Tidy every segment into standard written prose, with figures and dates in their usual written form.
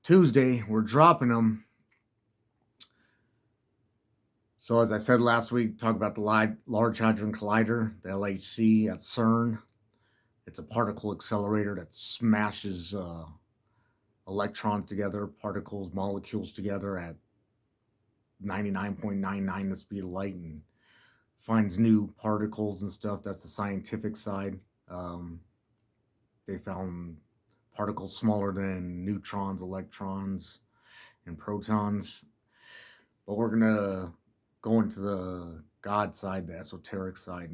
Tuesday, we're dropping them. So as I said last week, talk about the Large Hadron Collider, the LHC at CERN. It's a particle accelerator that smashes electrons together, particles, molecules together at 99.99 the speed of light, and finds new particles and stuff. That's the scientific side. Um, they found particles smaller than neutrons, electrons, and protons. But we're gonna go into the God side, the esoteric side,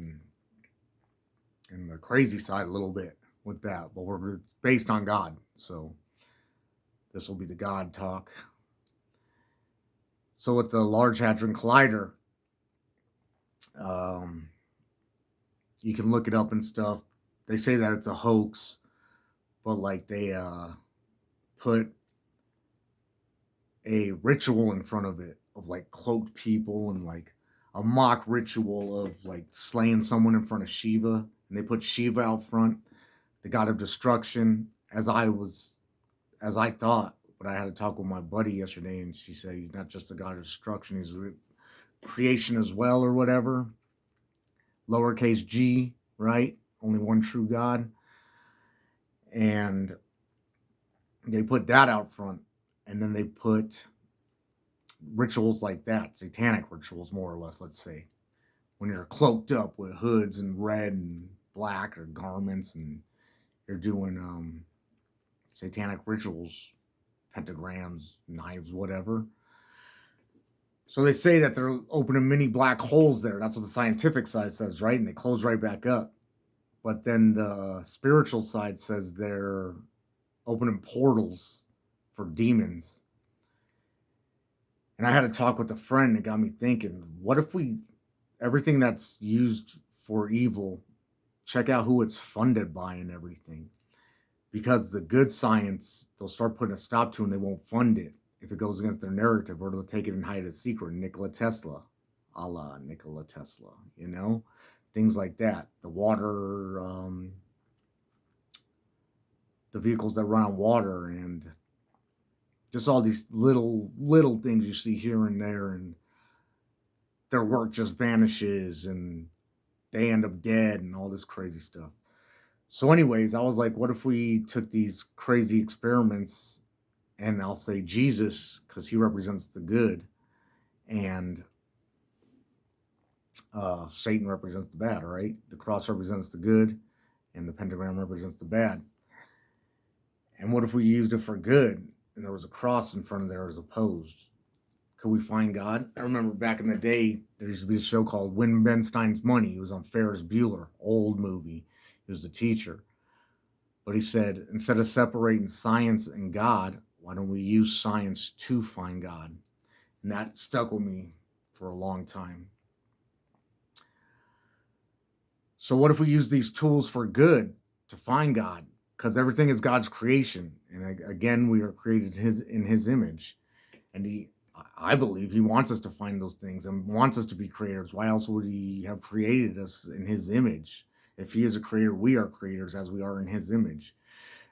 and the crazy side a little bit with that. But it's based on God, so this will be the God talk. So with the Large Hadron Collider, um, you can look it up and stuff. They say that it's a hoax, but like they put a ritual in front of it of like cloaked people and like a mock ritual of like slaying someone in front of Shiva, and they put Shiva out front, the god of destruction. As I thought, but I had to talk with my buddy yesterday, and she said he's not just a god of destruction; he's a creation as well, or whatever. Lowercase g, right? Only one true God, and they put that out front, and then they put rituals like that, satanic rituals, more or less, let's say, when you're cloaked up with hoods and red and black or garments, and you're doing satanic rituals, pentagrams, knives, whatever. So they say that they're opening mini black holes there. That's what the scientific side says, right? And they close right back up. But then the spiritual side says they're opening portals for demons. And I had a talk with a friend that got me thinking, what if everything that's used for evil, check out who it's funded by and everything. Because the good science, they'll start putting a stop to and they won't fund it if it goes against their narrative, or they'll take it and hide it secret. Nikola Tesla, a la Nikola Tesla, things like that. The water, the vehicles that run on water, and just all these little things you see here and there, and their work just vanishes and they end up dead and all this crazy stuff. So, anyways, I was like, what if we took these crazy experiments, and I'll say Jesus, because he represents the good, and Satan represents the bad, right? The cross represents the good, and the pentagram represents the bad. And what if we used it for good, and there was a cross in front of there as opposed? Could we find God? I remember back in the day, there used to be a show called Win Ben Stein's Money. It was on Ferris Bueller, old movie. He was the teacher. But he said, instead of separating science and God, why don't we use science to find God? And that stuck with me for a long time. So what if we use these tools for good to find God? Because everything is God's creation. And again, we are created in his image. And I believe he wants us to find those things and wants us to be creators. Why else would he have created us in his image? If he is a creator, we are creators as we are in his image.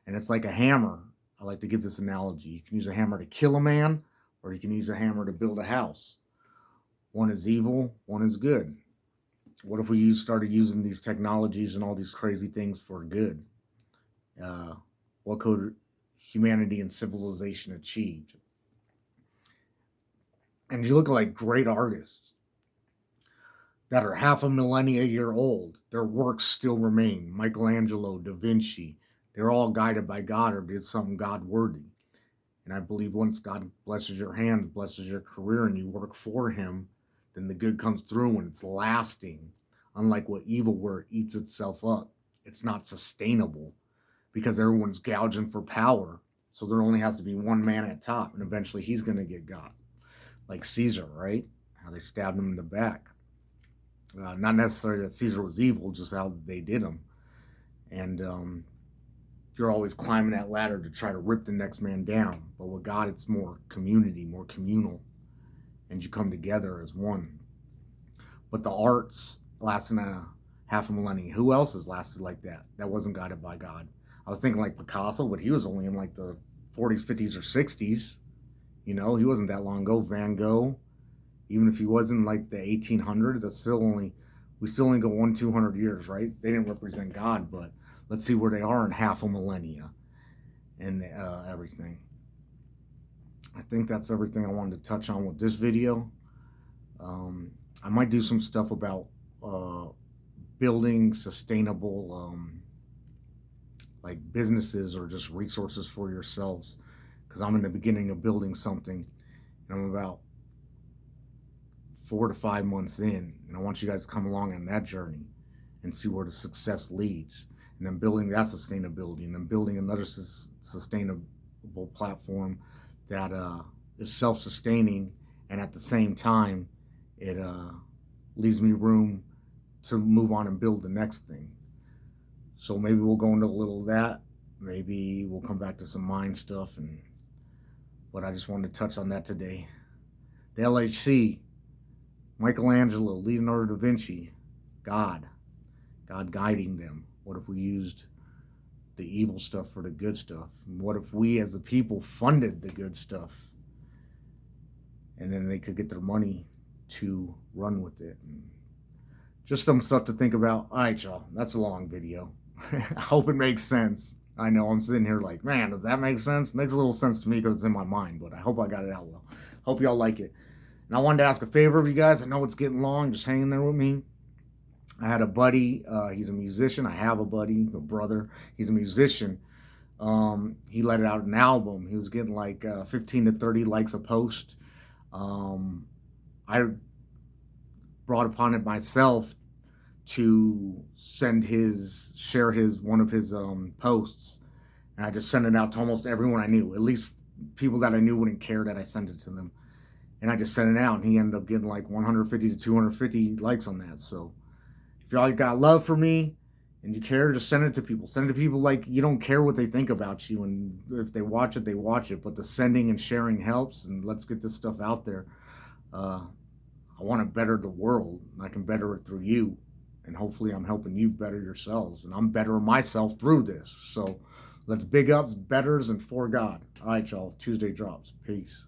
And it's like a hammer. I like to give this analogy. You can use a hammer to kill a man, or you can use a hammer to build a house. One is evil, one is good. What if we started using these technologies and all these crazy things for good? What could humanity and civilization achieve? And you look at like great artists that are half a millennia year old, their works still remain. Michaelangelo, DeVinci, they're all guided by God or did something God worthy. And I believe once God blesses your hands, blesses your career, and you work for him, then the good comes through and it's lasting. Unlike what evil, where it eats itself up, it's not sustainable because everyone's gouging for power. So there only has to be one man at top, and eventually he's going to get got. Like Caesar, right? How they stabbed him in the back. Not necessarily that Caesar was evil, just how they did him. And you're always climbing that ladder to try to rip the next man down. But with God, it's more community, more communal, and you come together as one. But the arts lasting a half a millennium. Who else has lasted like that? That wasn't guided by God. I was thinking like Picasso, but he was only in like the 40s, 50s, or 60s. You know, he wasn't that long ago. Van Gogh, even if he wasn't like the 1800s, we still only go 200 years, right? They didn't represent God, but let's see where they are in half a millennia and everything. I think that's everything I wanted to touch on with this video. I might do some stuff about building sustainable like businesses or just resources for yourselves, because I'm in the beginning of building something and I'm about 4 to 5 months in, and I want you guys to come along on that journey and see where the success leads, and then building that sustainability, and then building another sustainable platform that is self-sustaining, and at the same time it leaves me room to move on and build the next thing. So maybe we'll go into a little of that. Maybe we'll come back to some mind stuff, but I just wanted to touch on that today. The LHC, Michaelangelo, Leonardo da Vinci, God guiding them. What if we used the evil stuff for the good stuff? And what if we as the people funded the good stuff? And then they could get their money to run with it. And just some stuff to think about. All right, y'all, that's a long video. I hope it makes sense. I know I'm sitting here like, man, does that make sense? It makes a little sense to me because it's in my mind, but I hope I got it out well. Hope y'all like it. And I wanted to ask a favor of you guys. I know it's getting long. Just hang in there with me. I had a buddy. He's a musician. I have a buddy, a brother. He's a musician. He let out an album. He was getting like 15 to 30 likes a post. I brought upon it myself to share one of his posts, and I just sent it out to almost everyone I knew. At least people that I knew wouldn't care that I sent it to them, and I just sent it out, and he ended up getting like 150 to 250 likes on that. So if y'all got love for me and you care, just send it to people. Send it to people like you don't care what they think about you, and if they watch it, they watch it. But the sending and sharing helps, and let's get this stuff out there. I want to better the world, and I can better it through you. And hopefully I'm helping you better yourselves. And I'm bettering myself through this. So let's big ups, betters, and for God. All right, y'all. Tuesday drops. Peace.